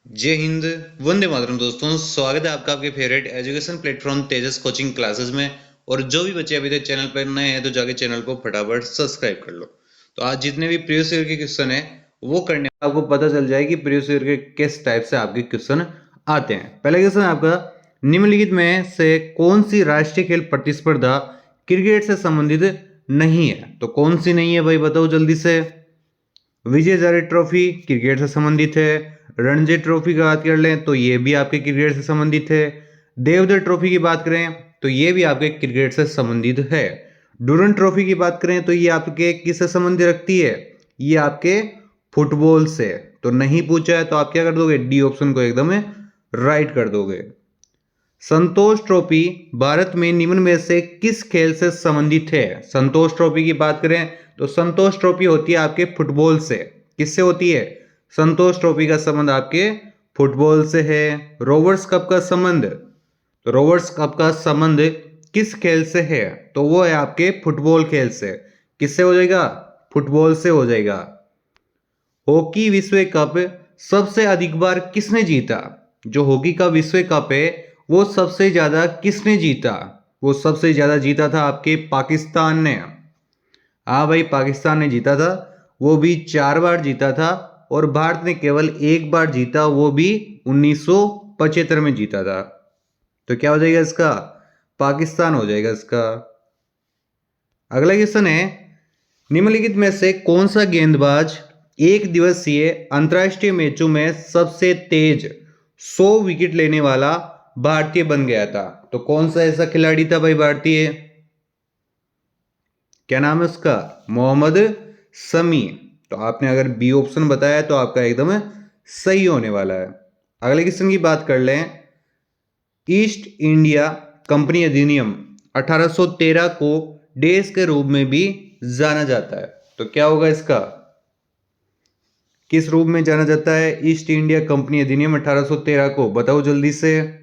जय हिंद। वंदे मातरम दोस्तों, स्वागत है आपका आपके फेवरेट एजुकेशन प्लेटफॉर्म तेजस कोचिंग क्लासेस में। और जो भी बच्चे अभी तक चैनल पर नए हैं तो जाके चैनल को फटाफट सब्सक्राइब कर लो। तो आज जितने भी प्रीवियस ईयर के क्वेश्चन है वो करने आपको पता चल जाए कि प्रीवियस ईयर के किस टाइप से आपके क्वेश्चन आते हैं। पहला क्वेश्चन है आपका, निम्नलिखित में से कौन सी राष्ट्रीय खेल प्रतिस्पर्धा क्रिकेट से संबंधित नहीं है? तो कौन सी नहीं है भाई, बताओ जल्दी से। विजय हजारे ट्रॉफी क्रिकेट से संबंधित है। रणजी ट्रॉफी की बात कर लें तो ये भी आपके क्रिकेट से संबंधित है। देवधर ट्रॉफी की बात करें तो ये भी आपके क्रिकेट से संबंधित है। डूरन ट्रॉफी की बात करें तो ये आपके किससे संबंध रखती है? ये आपके फुटबॉल से। तो नहीं पूछा है तो आप क्या कर दोगे? डी ऑप्शन को एकदम राइट कर दोगे। संतोष ट्रॉफी भारत में निम्न में से किस खेल से संबंधित है? संतोष ट्रॉफी की बात करें तो संतोष ट्रॉफी होती है आपके फुटबॉल से। किससे होती है? संतोष ट्रॉफी का संबंध आपके फुटबॉल से है। रोवर्स कप का संबंध, तो रोवर्स कप का संबंध किस खेल से है? तो वो है आपके फुटबॉल खेल से। किससे हो जाएगा? फुटबॉल से हो जाएगा। हॉकी विश्व कप सबसे अधिक बार किसने जीता? जो हॉकी का विश्व कप है वो सबसे ज्यादा किसने जीता? वो सबसे ज्यादा जीता था आपके पाकिस्तान ने। हाँ भाई, पाकिस्तान ने जीता था, वो भी 4 बार जीता था। और भारत ने केवल एक बार जीता, वो भी 1975 में जीता था। तो क्या हो जाएगा इसका? पाकिस्तान हो जाएगा इसका। अगला क्वेश्चन है, निम्नलिखित में से कौन सा गेंदबाज एक दिवसीय अंतरराष्ट्रीय मैचों में सबसे तेज 100 विकेट लेने वाला भारतीय बन गया था? तो कौन सा ऐसा खिलाड़ी था भाई भारतीय? क्या नाम है उसका? मोहम्मद शमी। तो आपने अगर बी ऑप्शन बताया तो आपका एकदम सही होने वाला है। अगले क्वेश्चन की बात कर लें। ईस्ट इंडिया कंपनी अधिनियम 1813 को देश के रूप में भी जाना जाता है। तो क्या होगा इसका? किस रूप में जाना जाता है ईस्ट इंडिया कंपनी अधिनियम 1813 को? बताओ जल्दी से।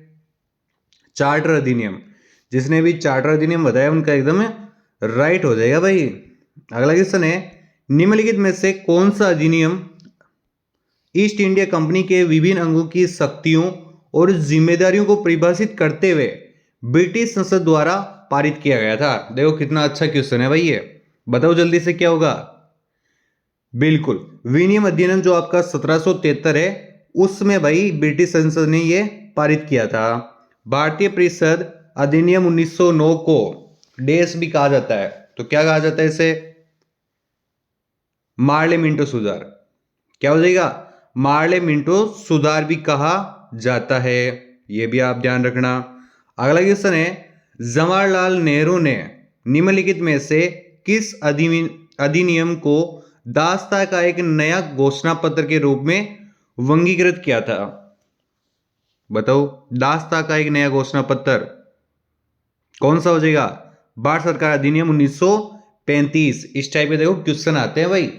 चार्टर अधिनियम। जिसने भी चार्टर अधिनियम बताया उनका एकदम राइट हो जाएगा भाई। अगला क्वेश्चन है, निम्नलिखित में से कौन सा अधिनियम ईस्ट इंडिया कंपनी के विभिन्न अंगों की शक्तियों और जिम्मेदारियों को परिभाषित करते हुए ब्रिटिश संसद द्वारा पारित किया गया था? देखो कितना अच्छा क्वेश्चन है भाई ये। बताओ जल्दी से क्या होगा? बिल्कुल, विनियम अधिनियम जो आपका 1773 है उसमें भाई ब्रिटिश संसद ने ये पारित किया था। भारतीय परिषद अधिनियम 1909 को देश भी कहा जाता है। तो क्या कहा जाता है इसे? मार्ले मिंटो सुधार। क्या हो जाएगा? मार्ले मिंटो सुधार भी कहा जाता है, ये भी आप ध्यान रखना। अगला क्वेश्चन है, जवाहरलाल नेहरू ने निम्नलिखित में से किस अधिनियम को दास्ता का एक नया घोषणा पत्र के रूप में वर्गीकृत किया था? बताओ, दास्ता का एक नया घोषणा पत्र कौन सा हो जाएगा? भारत सरकार अधिनियम 1935। इस टाइप के देखो क्वेश्चन आते हैं भाई।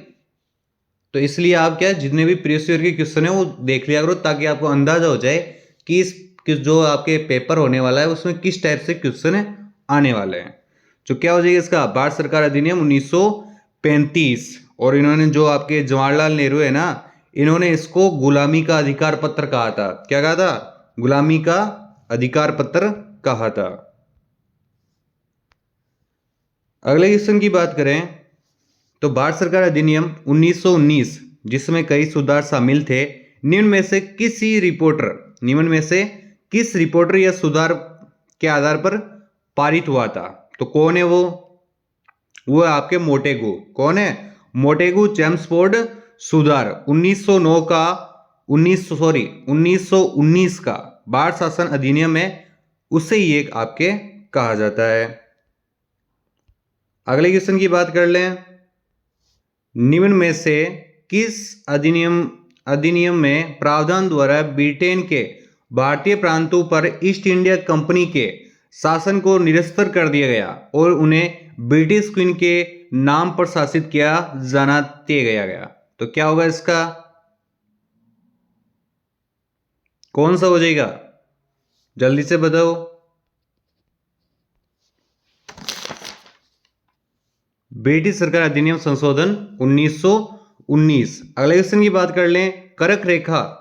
तो इसलिए आप क्या, जितने भी प्रीवियस ईयर के क्वेश्चन है वो देख लिया करो ताकि आपको अंदाजा हो जाए कि किस जो आपके पेपर होने वाला है उसमें किस टाइप से क्वेश्चन आने वाले हैं। तो क्या हो जाएगा इसका? भारत सरकार अधिनियम 1935। और इन्होंने जो आपके जवाहरलाल नेहरू है ना, इन्होंने इसको गुलामी का अधिकार पत्र कहा था। क्या कहा था? गुलामी का अधिकार पत्र कहा था। अगले क्वेश्चन की बात करें तो भारत सरकार अधिनियम 1919 जिसमें कई सुधार शामिल थे, निम्न में से किस रिपोर्टर या सुधार के आधार पर पारित हुआ था? तो कौन है वो है आपके मोटेगू। कौन है? मोटेगू चेम्सफोर्ड सुधार 1909 का 1919 का भारत शासन अधिनियम है, उससे ही एक आपके कहा जाता है। अगले क्वेश्चन की बात कर लें, निम्न में से किस अधिनियम में प्रावधान द्वारा ब्रिटेन के भारतीय प्रांतों पर ईस्ट इंडिया कंपनी के शासन को निरस्त कर दिया गया और उन्हें ब्रिटिश क्वीन के नाम पर शासित किया जाना तय किया गया? तो क्या होगा इसका? कौन सा हो जाएगा? जल्दी से बताओ। ब्रिटिश सरकार अधिनियम संशोधन 1919। अगले क्वेश्चन की बात कर लें, कर्क रेखा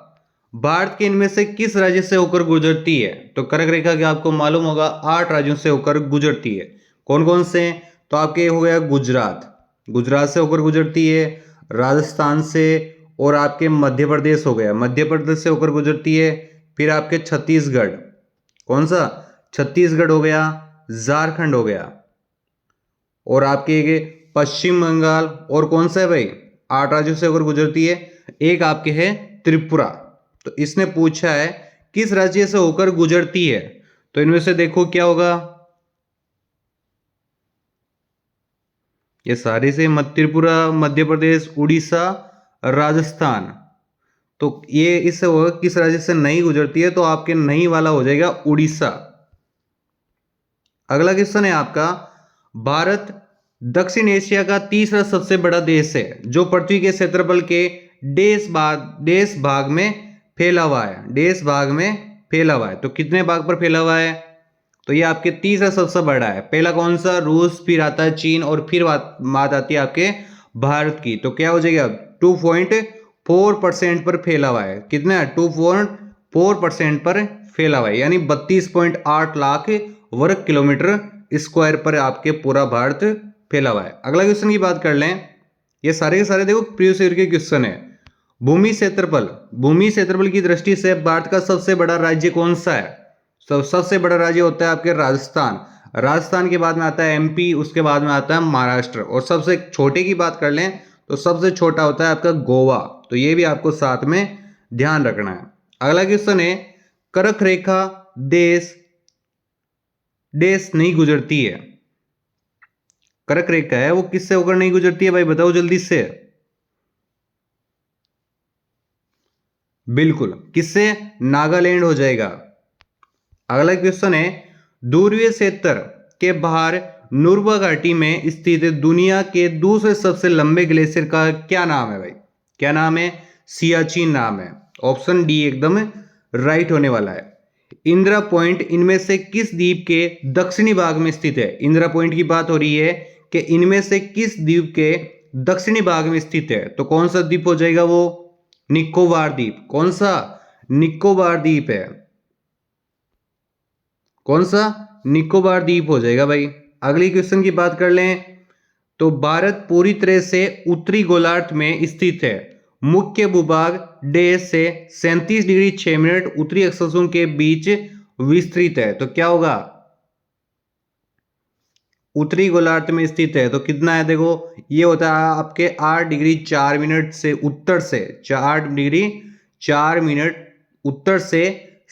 भारत के इनमें से किस राज्य से होकर गुजरती है? तो कर्क रेखा के आपको मालूम होगा 8 राज्यों से होकर गुजरती है। कौन कौन से? तो आपके हो गया गुजरात, गुजरात से होकर गुजरती है, राजस्थान से, और आपके मध्य प्रदेश हो गया, मध्य प्रदेश से होकर गुजरती है। फिर आपके छत्तीसगढ़, कौन सा? छत्तीसगढ़ हो गया, झारखंड हो गया, और आपके ये पश्चिम बंगाल, और कौन सा है भाई? 8 राज्यों से होकर गुजरती है। एक आपके है त्रिपुरा। तो इसने पूछा है किस राज्य से होकर गुजरती है, तो इनमें से देखो क्या होगा, ये सारे से त्रिपुरा, मध्य प्रदेश, उड़ीसा, राजस्थान। तो ये इससे होगा किस राज्य से नहीं गुजरती है, तो आपके नहीं वाला हो जाएगा उड़ीसा। अगला क्वेश्चन है आपका, भारत दक्षिण एशिया का तीसरा सबसे बड़ा देश है जो पृथ्वी के क्षेत्रफल के देश भाग में फैला हुआ है, देश भाग में फैला हुआ है। तो कितने भाग पर फैला हुआ है? तो ये आपके तीसरा सबसे बड़ा है। पहला कौन सा? रूस, फिर आता है चीन, और फिर बात आती है आपके भारत की। तो क्या हो जाएगा? 2.4% पर फैला हुआ है। कितना? 2.4% पर फैला हुआ है, यानी 32.8 लाख वर्ग किलोमीटर स्क्वायर पर आपके पूरा भारत फैला हुआ है। अगला क्वेश्चन की बात कर लें, ये सारे के सारे देखो प्रीवियस ईयर के क्वेश्चन है। भूमि क्षेत्रफल की दृष्टि से भारत का सबसे बड़ा राज्य कौन सा है? सबसे बड़ा राज्य होता है आपके राजस्थान, राजस्थान के बाद में आता है एमपी, उसके बाद में आता है महाराष्ट्र, और सबसे छोटे की बात कर लें तो सबसे छोटा होता है आपका गोवा। तो ये भी आपको साथ में ध्यान रखना है। अगला क्वेश्चन है, कर्क रेखा देश नहीं गुजरती है। कर्क रेखा है वो किससे होकर नहीं गुजरती है भाई, बताओ जल्दी से। बिल्कुल, किससे? नागालैंड हो जाएगा। अगला क्वेश्चन है, ध्रुवीय क्षेत्र के बाहर नुब्रा घाटी में स्थित दुनिया के दूसरे सबसे लंबे ग्लेशियर का क्या नाम है भाई? क्या नाम है? सियाचिन नाम है। ऑप्शन डी एकदम राइट होने वाला है। इंदिरा पॉइंट इनमें से किस द्वीप के दक्षिणी भाग में स्थित है? इंदिरा पॉइंट की बात हो रही है कि इनमें से किस द्वीप के दक्षिणी भाग में स्थित है, तो कौन सा द्वीप हो जाएगा वो? निकोबार द्वीप। कौन सा? निकोबार द्वीप है। कौन सा? निकोबार द्वीप हो जाएगा भाई। अगली क्वेश्चन की बात कर लें, तो भारत पूरी तरह से उत्तरी गोलार्ध में स्थित है। मुख्य भूभाग देश से 37 डिग्री 6 मिनट उत्तरी अक्षांशों के बीच विस्तृत है। तो क्या होगा? उत्तरी गोलार्ध में स्थित है, तो कितना है देखो, ये होता है आपके 8 डिग्री 4 मिनट से उत्तर से, 8 डिग्री 4 मिनट उत्तर से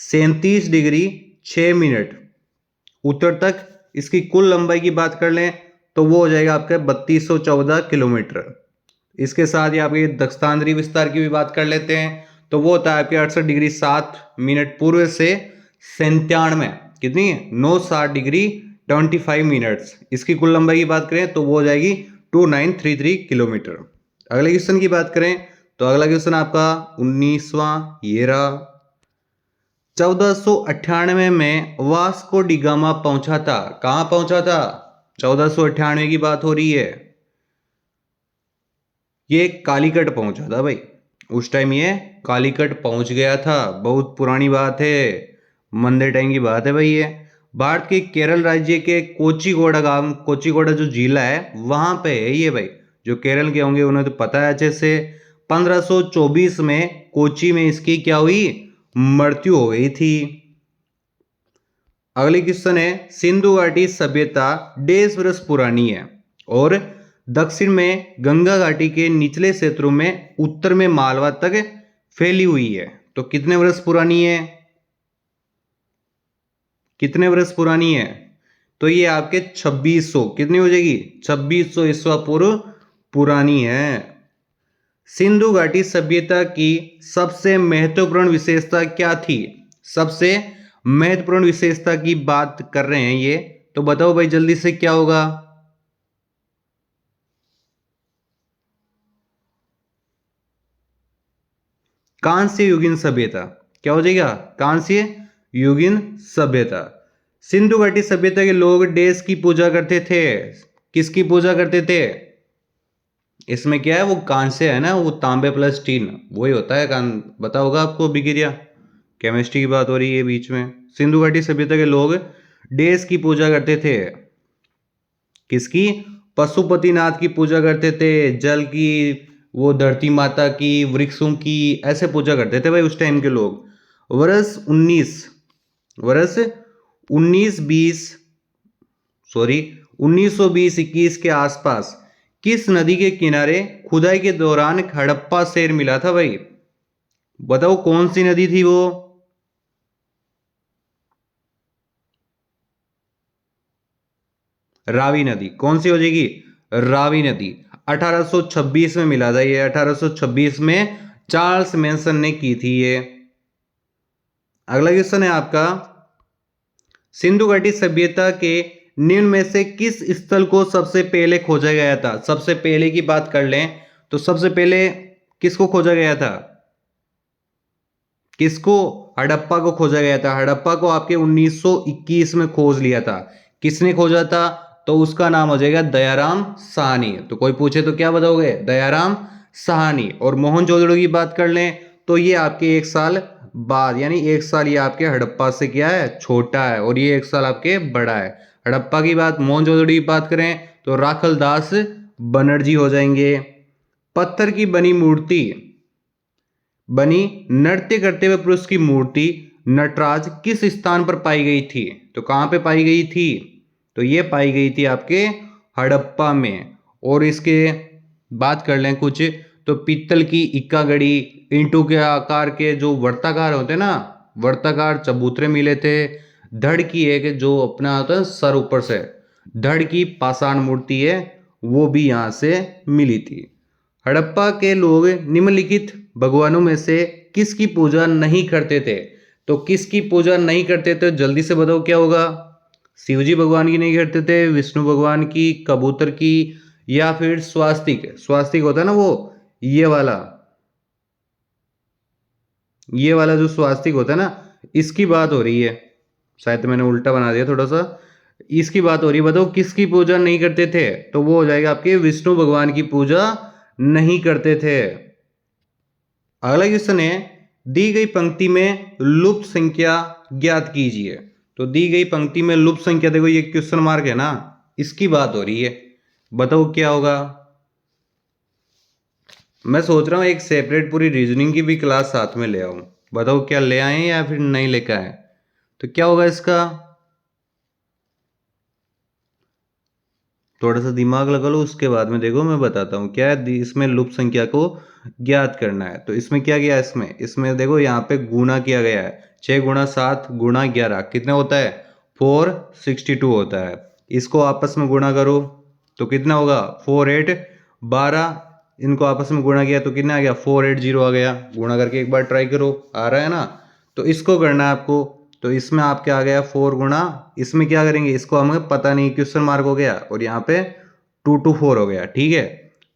37 डिग्री 6 मिनट उत्तर तक। इसकी कुल लंबाई की बात कर लें तो वो हो जाएगा आपका 3214 किलोमीटर। इसके साथ ही आपके दक्षिणांतरी विस्तार की भी बात कर लेते हैं, तो वो होता है आपके 68 डिग्री 7 मिनट पूर्व से 97 कितनी है 960 डिग्री 25 मिनट्स। इसकी कुल लंबाई की बात करें तो वो हो जाएगी 2933 किलोमीटर। अगले क्वेश्चन की बात करें तो अगला क्वेश्चन आपका 19वां ये रहा। 1498 में वास्को डी गामा पहुंचा था। कहां पहुंचा था? 1498 की बात हो रही है। ये कालीकट पहुंचा था भाई, उस टाइम ये कालीकट पहुंच गया था। बहुत पुरानी बात है, मंदे टाइम की बात है भाई। ये भारत के केरल राज्य के कोचीगोड़ा गांव, कोचीगोड़ा जो जिला है वहां पे है ये भाई। जो केरल के होंगे उन्हें तो पता है अच्छे से। 1524 में कोची में इसकी क्या हुई? मृत्यु हो गई थी। अगली क्वेश्चन है, सिंधु घाटी सभ्यता डेढ़ वर्ष पुरानी है और दक्षिण में गंगा घाटी के निचले क्षेत्रों में उत्तर में मालवा तक फैली हुई है। तो कितने वर्ष पुरानी है? कितने वर्ष पुरानी है? तो ये आपके 2600, कितनी हो जाएगी? 2600 ईस्वा पूर्व पुरानी है। सिंधु घाटी सभ्यता की सबसे महत्वपूर्ण विशेषता क्या थी? सबसे महत्वपूर्ण विशेषता की बात कर रहे हैं ये, तो बताओ भाई जल्दी से क्या होगा? कांस्य युगीन सभ्यता। क्या हो जाएगा? कांस्य युगीन सभ्यता। सिंधु घाटी सभ्यता के लोग देश की पूजा करते थे। किसकी पूजा करते थे? इसमें क्या है, वो कांस्य है ना, वो तांबे प्लस टीन वही होता है पता होगा आपको अभिक्रिया। केमिस्ट्री की बात हो रही है बीच में। सिंधु घाटी सभ्यता के लोग डेस की पूजा करते थे। किसकी? पशुपतिनाथ की पूजा करते थे, जल की, वो धरती माता की, वृक्षों की, ऐसे पूजा करते थे भाई उस टाइम के लोग। वर्ष 1920 सॉरी 1920-21 के आसपास किस नदी के किनारे खुदाई के दौरान हड़प्पा शेर मिला था भाई? बताओ कौन सी नदी थी वो? रावी नदी। कौन सी हो जाएगी? रावी नदी। 1826 में मिला था ये, 1826 में चार्ल्स मेंसन ने की थी ये। अगला क्वेश्चन है आपका, सिंधु घाटी सभ्यता के निम्न में से किस स्थल को सबसे पहले खोजा गया था? सबसे पहले की बात कर लें तो सबसे पहले किसको खोजा गया था? किसको? हड़प्पा को खोजा गया था। हड़प्पा को आपके 1921 में खोज लिया था। किसने खोजा था? तो उसका नाम हो जाएगा दयाराम साहनी। तो कोई पूछे तो क्या बताओगे? दयाराम साहनी। और मोहनजोदड़ो की बात कर लें तो ये आपके 1 साल बाद, यानी 1 साल ये आपके हड़प्पा से क्या है, छोटा है, और ये 1 साल आपके बड़ा है। हड़प्पा की बात, मोहनजोदड़ो की बात करें तो राखल दास बनर्जी हो जाएंगे। पत्थर की बनी नृत्य करते हुए पुरुष की मूर्ति नटराज किस स्थान पर पाई गई थी? तो कहां पे पाई गई थी? तो ये पाई गई थी आपके हड़प्पा में। और इसके बात कर लें कुछ, तो पीतल की इक्का गड़ी, ईंटों के आकार के जो वर्ताकार होते हैं ना, वर्ताकार चबूतरे मिले थे। धड़ की एक जो अपना होता है सर ऊपर से, धड़ की पाषाण मूर्ति है, वो भी यहां से मिली थी। हड़प्पा के लोग निम्नलिखित भगवानों में से किसकी पूजा नहीं करते थे? तो किसकी पूजा नहीं करते थे, जल्दी से बताओ क्या होगा? शिवजी भगवान की नहीं करते थे, विष्णु भगवान की, कबूतर की, या फिर स्वास्तिक? स्वास्तिक होता है ना वो, ये वाला जो स्वास्तिक होता है ना, इसकी बात हो रही है। शायद मैंने उल्टा बना दिया थोड़ा सा। इसकी बात हो रही है, बताओ किसकी पूजा नहीं करते थे? तो वो हो जाएगा आपके विष्णु भगवान की पूजा नहीं करते थे। अगला क्वेश्चन है, दी गई पंक्ति में लुप्त संख्या ज्ञात कीजिए। तो दी गई पंक्ति में लुप्त संख्या, देखो ये क्वेश्चन मार्क है ना, इसकी बात हो रही है। बताओ क्या होगा? मैं सोच रहा हूं एक सेपरेट पूरी रीजनिंग की भी क्लास साथ में ले आऊं। बताओ क्या ले आए या फिर नहीं लेकर आए? तो क्या होगा इसका? थोड़ा सा दिमाग लगा लो, उसके बाद में देखो मैं बताता हूँ क्या है। इसमें लुप्त संख्या को ज्ञात करना है। तो इसमें क्या किया? इसमें देखो यहाँ पे गुणा किया गया है। 6 × 7 × 11 कितना होता है? 462 होता है। इसको आपस में गुणा करो तो कितना होगा? 4 8 12। इनको आपस में गुणा किया तो कितना आ गया? 480 आ गया। गुणा करके एक बार ट्राई करो, आ रहा है ना? तो इसको करना है आपको। तो इसमें आपके आ गया 4 गुणा, इसमें क्या करेंगे, इसको हमें पता नहीं, क्वेश्चन मार्क हो गया, और यहाँ पे 2 2 4 हो गया। ठीक है,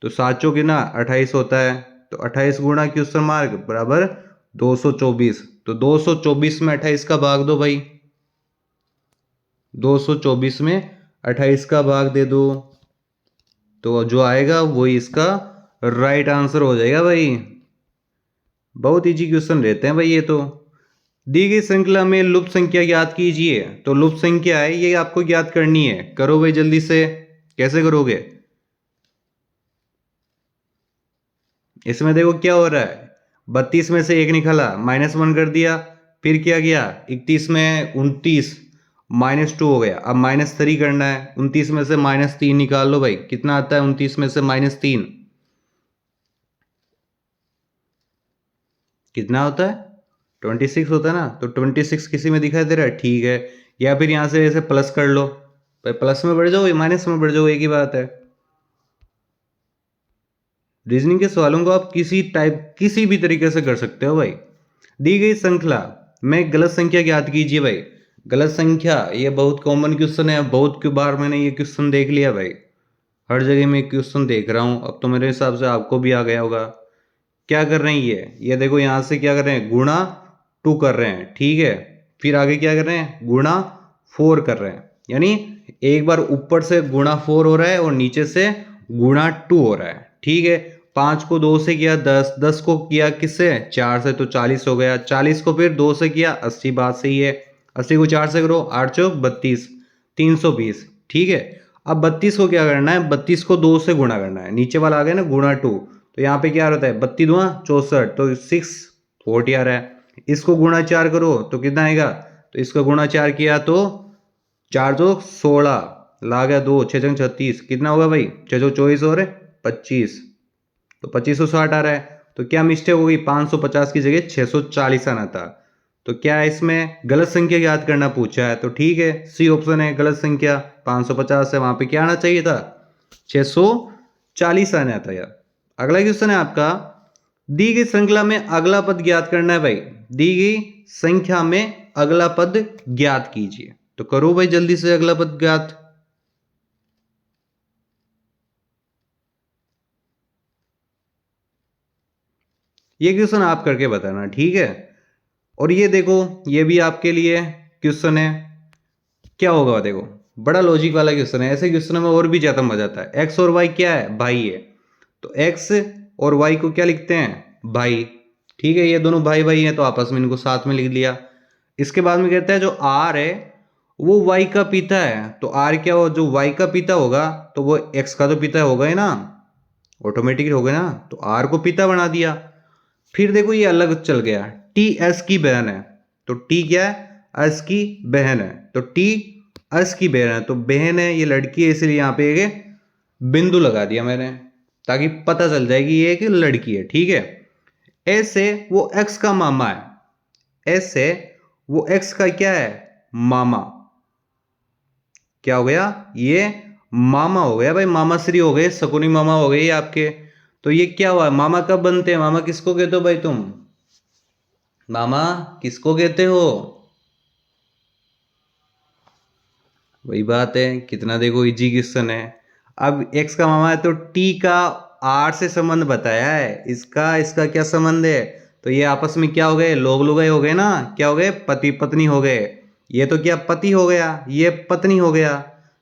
तो 7 चौक कितना? 28 होता है। तो 28 गुणा क्वेश्चन मार्क बराबर 224। तो 224 में 28 का भाग दो भाई, 224 में 28 का भाग दे दो, तो जो आएगा वही इसका राइट आंसर हो जाएगा भाई। बहुत इजी क्वेश्चन रहते हैं भाई ये तो। दी गई श्रृंखला में लुप्त संख्या ज्ञात कीजिए। तो लुप्त संख्या है ये आपको ज्ञात करनी है। करो भाई जल्दी से। कैसे करोगे? इसमें देखो क्या हो रहा है, 32 में से 1 निकाला, -1 कर दिया, फिर क्या किया, 31 में 29 -2 हो गया। अब -3 करना है, 29 में से -3 निकाल लो भाई, कितना आता है 29 में से -3? कितना होता है? 26 होता है ना। तो 26 किसी में दिखाई दे रहा है? ठीक है। या फिर यहां से ऐसे प्लस कर लो भाई, प्लस में बढ़ जाओ या माइनस में बढ़ जाओ, एक ही बात है। रीजनिंग के सवालों को आप किसी भी तरीके से कर सकते हो भाई। दी गई श्रृंखला में गलत संख्या ज्ञात कीजिए भाई। गलत संख्या ये बहुत कॉमन क्वेश्चन है, बहुत बार मैंने ये क्वेश्चन देख लिया भाई, हर जगह मैं क्वेश्चन देख रहा हूं। अब तो मेरे हिसाब से आपको भी आ गया होगा। क्या कर रहे हैं ये देखो, यहां से क्या कर रहे हैं, गुणा 2 कर रहे हैं। ठीक है, फिर आगे क्या कर रहे हैं, गुणा 4 कर रहे हैं। यानी एक बार ऊपर से गुणा 4 हो रहा है और नीचे से गुणा 2 हो रहा है। ठीक है। 5 को 2 से किया 10, 10 को किया किससे 4 से तो 40 हो गया, 40 को फिर 2 से किया 80, बात सही है। 80 को 4 से करो 8 चौक 32, 320। ठीक है। अब 32 को क्या करना है, 32 को 2 से गुणा करना है, नीचे वाला आ गया ना गुणा 2, तो यहाँ पे क्या रहता है 32 दूना 64, तो 640 आ रहा है। इसको गुणा 4 करो तो कितना आएगा, तो इसको गुणा 4 किया तो 4 चौक 16, ला गया 2, 6 चौक 36, कितना होगा भाई 6 चौक 24 और 25, तो 2560 आ रहा है। तो क्या मिस्टेक होगी, 550 की जगह 640 आना था। तो क्या इसमें गलत संख्या याद करना पूछा है, तो ठीक है सी ऑप्शन है गलत संख्या, 550 है वहां पे क्या आना चाहिए था 640 आना था यार। अगला क्वेश्चन है आपका, दी गई श्रृंखला में अगला पद ज्ञात करना है भाई, दी गई संख्या में अगला पद ज्ञात कीजिए, तो करो भाई जल्दी से अगला पद ज्ञात। ये क्वेश्चन आप करके बताना, ठीक है। और ये देखो ये भी आपके लिए क्वेश्चन है, क्या होगा देखो, बड़ा लॉजिक वाला क्वेश्चन है, ऐसे क्वेश्चन में और भी ज्यादा मजा आता है। एक्स और वाई क्या है, भाई है, तो एक्स और वाई को क्या लिखते हैं, भाई। ठीक है, ये दोनों भाई भाई हैं तो आपस में इनको साथ में लिख लिया। इसके बाद में कहता है जो आर है वो वाई का पिता है, तो आर क्या हो, जो वाई का पिता होगा तो वो एक्स का तो पिता होगा ही ना, ऑटोमेटिकली हो गया ना, तो आर को पिता बना दिया। फिर देखो ये अलग चल गया, टी एस की बहन है, तो टी क्या है एस की बहन है, तो टी एस की बहन है, तो बहन है ये लड़की है, इसलिए यहाँ पे एक बिंदु लगा दिया मैंने ताकि पता चल जाए कि ये एक लड़की है। ठीक है। एस है वो एक्स का मामा है, एस है वो एक्स का क्या है मामा, क्या हो गया ये मामा हो गया भाई, मामा श्री हो गए, शकुनी मामा हो गए आपके। तो ये क्या हुआ, मामा कब बनते हैं, मामा किसको कहते हो भाई तुम, मामा किसको कहते हो, वही बात है, कितना देखो इजी क्वेश्चन है। अब एक्स का मामा है तो टी का आर से संबंध बताया है, इसका इसका क्या संबंध है, तो ये आपस में क्या हो गए, लोग लुगाई हो गए ना, क्या हो गए पति पत्नी हो गए। ये तो क्या पति हो गया, ये पत्नी हो गया,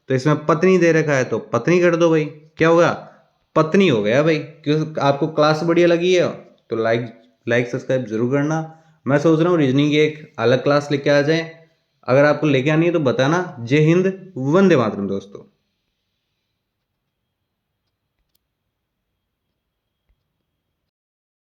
तो इसमें पत्नी दे रखा है तो पत्नी कर दो भाई, क्या होगा पत्नी हो गया भाई। क्यों आपको क्लास बढ़िया लगी है तो लाइक सब्सक्राइब जरूर करना। मैं सोच रहा हूँ रीजनिंग की एक अलग क्लास लेके आ जाए, अगर आपको लेके आनी है तो बताना। जय हिंद, वंदे मातरम दोस्तों।